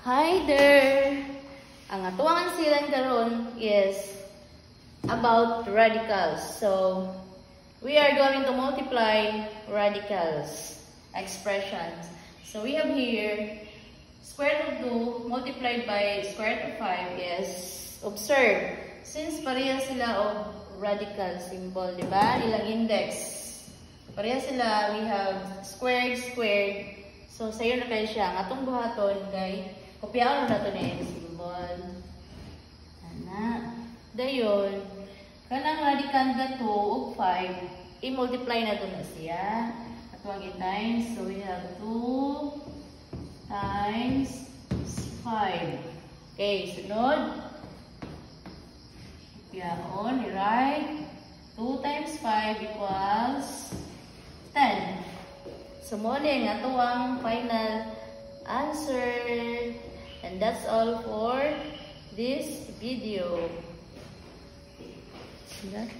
Hi there! Ang atuang silang karon is about radicals. So, we are going to multiply radicals expressions. So, we have here square root of 2 multiplied by square root of 5 is, observe, since pareha sila of radical symbol, di ba? Ilang index. Pareha sila, we have squared, squared. So, sayo na kayo siya. Ang atong buhaton, kay kopyaon na ito na yung symbol. Ana. Dayon, kanang radical na 2 o 5, i-multiply na ito na siya. At huwag i-times. So, we have 2 times 5. Okay, sunod. Kopyaon, i-write. 2 times 5 equals 10. So, muli nga ito ang final answer. And that's all for this video. See that?